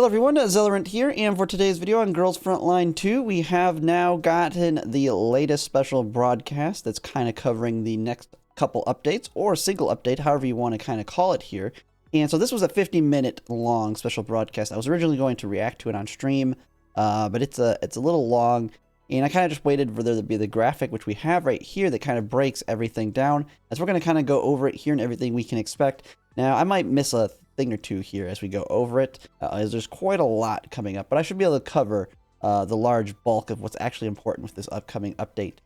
Hello everyone, Zellerant here, and for today's video on Girls Frontline 2, we have now gotten the latest special broadcast that's kind of covering the next couple updates, or single update, however you want to kind of call it here. And so this was a 50-minute long special broadcast. I was originally going to react to it on stream, but it's a little long, and I kind of just waited for there to be the graphic, which we have right here, that kind of breaks everything down, as we're going to kind of go over it here and everything we can expect. Now, I might miss a thing or two here as we go over it, as there's quite a lot coming up, but I should be able to cover the large bulk of what's actually important with this upcoming update.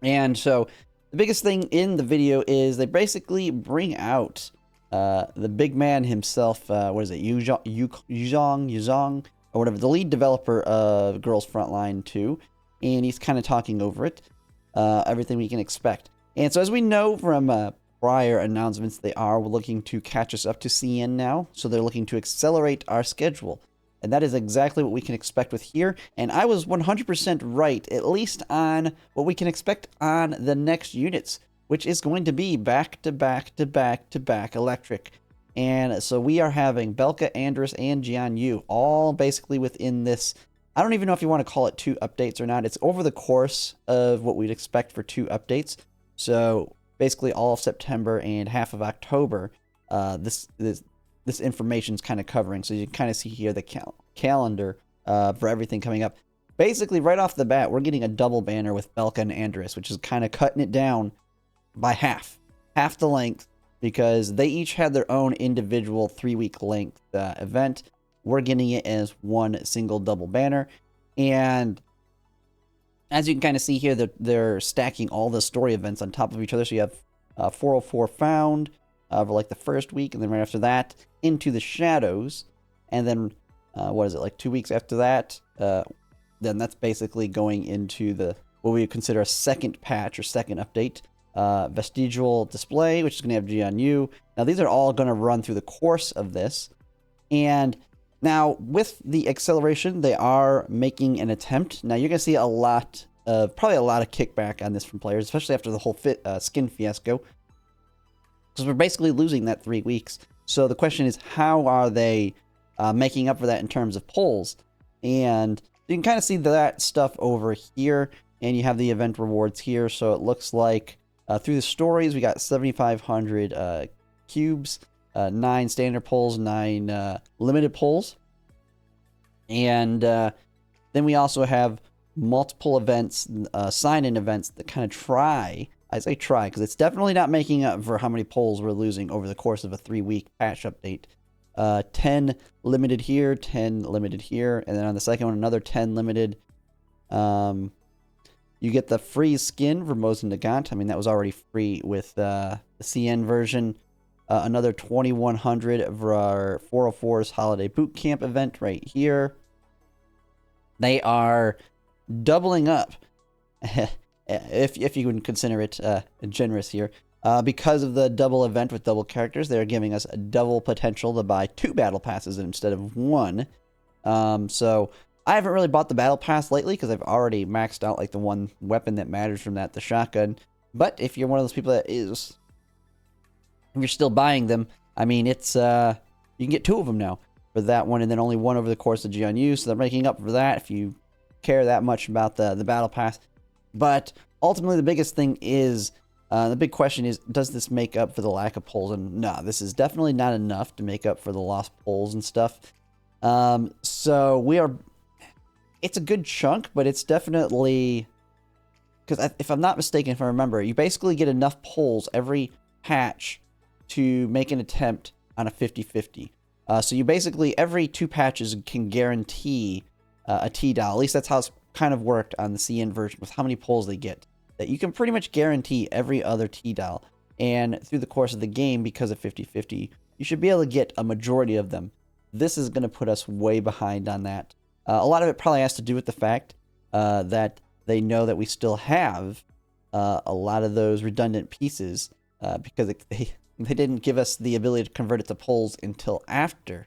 And so the biggest thing in the video is they basically bring out the big man himself, what is it, Yuzong, or whatever, the lead developer of Girls Frontline 2, and he's kind of talking over it, everything we can expect. And so as we know from prior announcements, they are looking to catch us up to CN now, so they're looking to accelerate our schedule. And that is exactly what we can expect with here, and I was 100% right, at least on what we can expect on the next units, which is going to be back-to-back-to-back-to-back electric. And so we are having Belka, Andrus, and Jianyu all basically within this. I don't even know if you want to call it 2 updates or not. It's over the course of what we'd expect for 2 updates. So basically all of September and half of October, this information's kind of covering. So you can kind of see here the calendar for everything coming up. Basically, right off the bat, we're getting a double banner with Belka and Andrus, which is kind of cutting it down by half the length, because they each had their own individual 3-week length event. We're getting it as one single double banner, and as you can kind of see here, they're stacking all the story events on top of each other. So you have 404 Found for like the first week, and then right after that, Into the Shadows. And then, what is it, like 2 weeks after that? Then that's basically going into what we would consider a second patch or second update. Vestigial Display, which is going to have Jianyu. Now, these are all going to run through the course of this. And now, with the acceleration, they are making an attempt. Now, you're going to see probably a lot of kickback on this from players, especially after the whole skin fiasco, because we're basically losing that 3 weeks. So the question is, how are they making up for that in terms of polls? And you can kind of see that stuff over here, and you have the event rewards here. So it looks like through the stories, we got 7,500 cubes, 9 standard polls, 9 limited polls. And then we also have multiple events, sign-in events that kind of try, I say try, because it's definitely not making up for how many polls we're losing over the course of a 3-week patch update. 10 limited here, 10 limited here, and then on the second one, another 10 limited. You get the free skin for Mosin Nagant. I mean, that was already free with the CN version. Another 2,100 for our 404's Holiday Boot Camp event right here. They are doubling up, if you can consider it generous here. Because of the double event with double characters, they're giving us a double potential to buy 2 battle passes instead of 1. So I haven't really bought the battle pass lately because I've already maxed out like the one weapon that matters from that, the shotgun. But if you're one of those people that is, if you're still buying them, I mean, it's you can get 2 of them now for that one, and then only 1 over the course of Jianyu, so they're making up for that if you care that much about the battle pass. But ultimately, the biggest thing is, the big question is, does this make up for the lack of polls? And no, this is definitely not enough to make up for the lost polls and stuff. So it's a good chunk, but it's definitely, because if I'm not mistaken, if I remember, you basically get enough polls every patch to make an attempt on a 50-50. So you basically, every 2 patches can guarantee a T-Dial. At least that's how it's kind of worked on the CN version with how many polls they get. That you can pretty much guarantee every other T-Dial. And through the course of the game, because of 50-50, you should be able to get a majority of them. This is going to put us way behind on that. A lot of it probably has to do with the fact that they know that we still have a lot of those redundant pieces because they didn't give us the ability to convert it to polls until after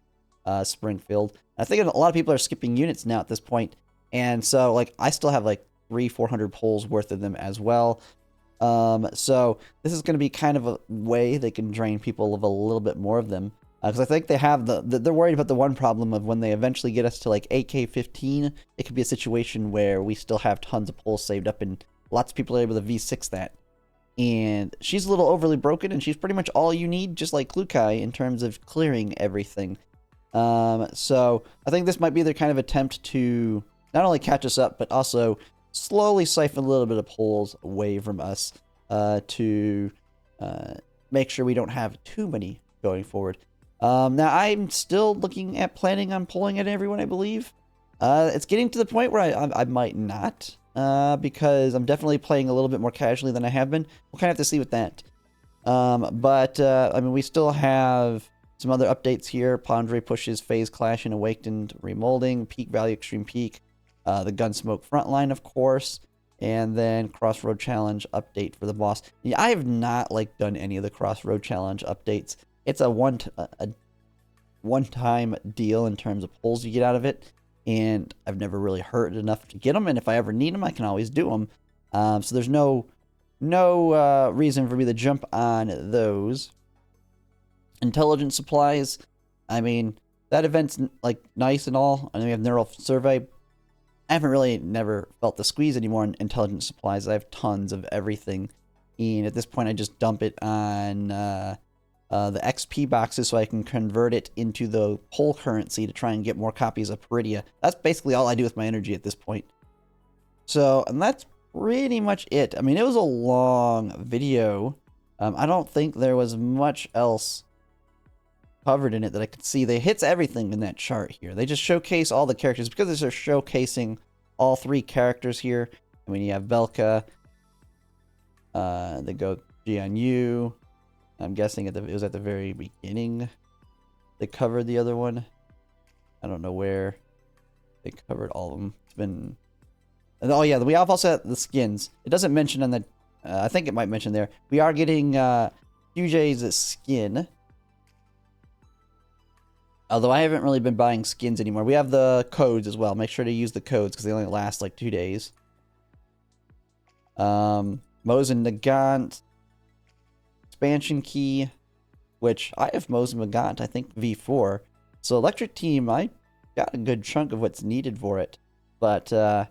Springfield. I think a lot of people are skipping units now at this point, and so like I still have like 300-400 polls worth of them as well. So this is going to be kind of a way they can drain people of a little bit more of them. Because I think they have they're worried about the one problem of when they eventually get us to like AK-15, it could be a situation where we still have tons of pulls saved up and lots of people are able to V6 that. And she's a little overly broken, and she's pretty much all you need, just like Klukai, in terms of clearing everything. So I think this might be their kind of attempt to not only catch us up, but also slowly siphon a little bit of pulls away from us to make sure we don't have too many going forward. Now, I'm still looking at planning on pulling at everyone, I believe. It's getting to the point where I might not, because I'm definitely playing a little bit more casually than I have been. We'll kind of have to see with that. I mean, we still have some other updates here. Pondre pushes Phase Clash and Awakened Remolding, Peak Value Extreme Peak, the Gunsmoke Frontline, of course, and then Crossroad Challenge update for the boss. Yeah, I have not done any of the Crossroad Challenge updates. It's a one-time deal in terms of pulls you get out of it, and I've never really heard enough to get them, and if I ever need them, I can always do them. So there's no reason for me to jump on those. Intelligence supplies, I mean, that event's nice and all, and we have Neural Survey. I haven't never felt the squeeze anymore in intelligence supplies. I have tons of everything, and at this point I just dump it on the XP boxes so I can convert it into the whole currency to try and get more copies of Peridia. That's basically all I do with my energy at this point. So, and that's pretty much it. I mean, it was a long video. I don't think there was much else covered in it that I could see. They hits everything in that chart here. They just showcase all the characters because they're showcasing all 3 characters here. I mean, you have Belka, they go Jianyu. I'm guessing it was at the very beginning they covered the other one. I don't know where they covered all of them. It's been... Oh yeah, we have also the skins. It doesn't mention on the... I think it might mention there. We are getting QJ's skin. Although I haven't really been buying skins anymore. We have the codes as well. Make sure to use the codes because they only last 2 days. Mosin Nagant. Expansion key, which I have Mosin Nagant, I think V4. So Electric Team, I got a good chunk of what's needed for it. But that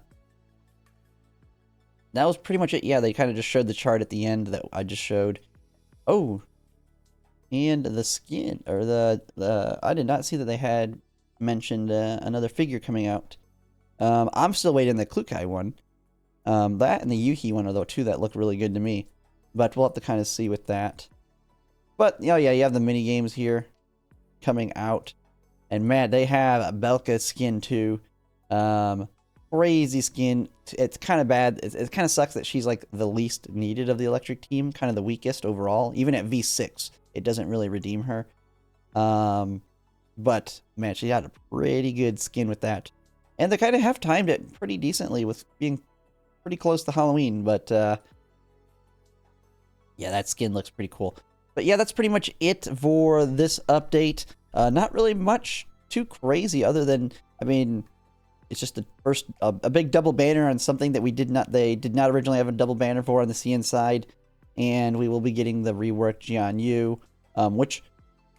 was pretty much it. Yeah, they kind of just showed the chart at the end that I just showed. Oh, and the skin, or the I did not see that they had mentioned another figure coming out. I'm still waiting on the Klukai one. That and the Yuhi one are the 2 that look really good to me. But we'll have to kind of see with that. But, oh yeah, you have the mini games here coming out. And man, they have a Belka skin too. Crazy skin. It's kind of bad. It kind of sucks that she's the least needed of the Electric Team. Kind of the weakest overall. Even at V6, it doesn't really redeem her. But, man, she had a pretty good skin with that. And they kind of have timed it pretty decently with being pretty close to Halloween. But, yeah, that skin looks pretty cool. But yeah, that's pretty much it for this update. Not really much too crazy other than, I mean, it's just a big double banner on something that they did not originally have a double banner for on the CN side. And we will be getting the reworked Jianyu, which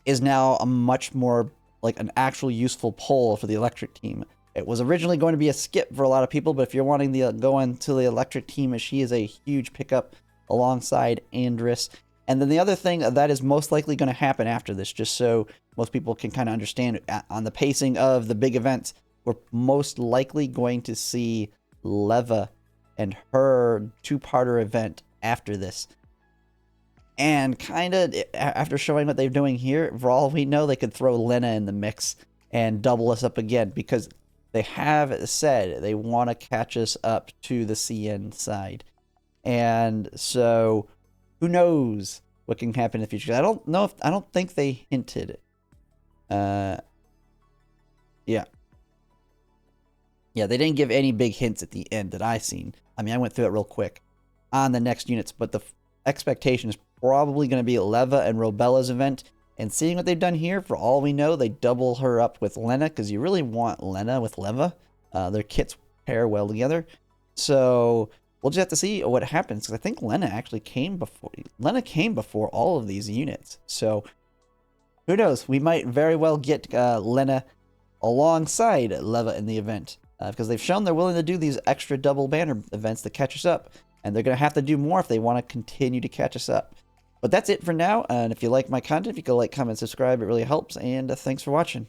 is now a much more an actual useful pull for the Electric Team. It was originally going to be a skip for a lot of people, but if you're wanting to go into the Electric Team, she is a huge pickup alongside Andrus. And then the other thing that is most likely going to happen after this, just so most people can kind of understand on the pacing of the big events, we're most likely going to see Leva and her 2-parter event after this. And kind of after showing what they're doing here, for all we know, they could throw Lena in the mix and double us up again, because they have said they want to catch us up to the CN side. And so, who knows what can happen in the future? I don't think they hinted. Yeah. Yeah, they didn't give any big hints at the end that I seen. I mean, I went through it real quick on the next units, but the expectation is probably going to be Leva and Robella's event. And seeing what they've done here, for all we know, they double her up with Lena, because you really want Lena with Leva. Their kits pair well together. So we'll just have to see what happens, because I think Lena actually came before all of these units. So Who knows? We might very well get Lena alongside Leva in the event. Because they've shown they're willing to do these extra double banner events to catch us up. And they're going to have to do more if they want to continue to catch us up. But that's it for now. And if you like my content, if you could like, comment, subscribe, it really helps. And thanks for watching.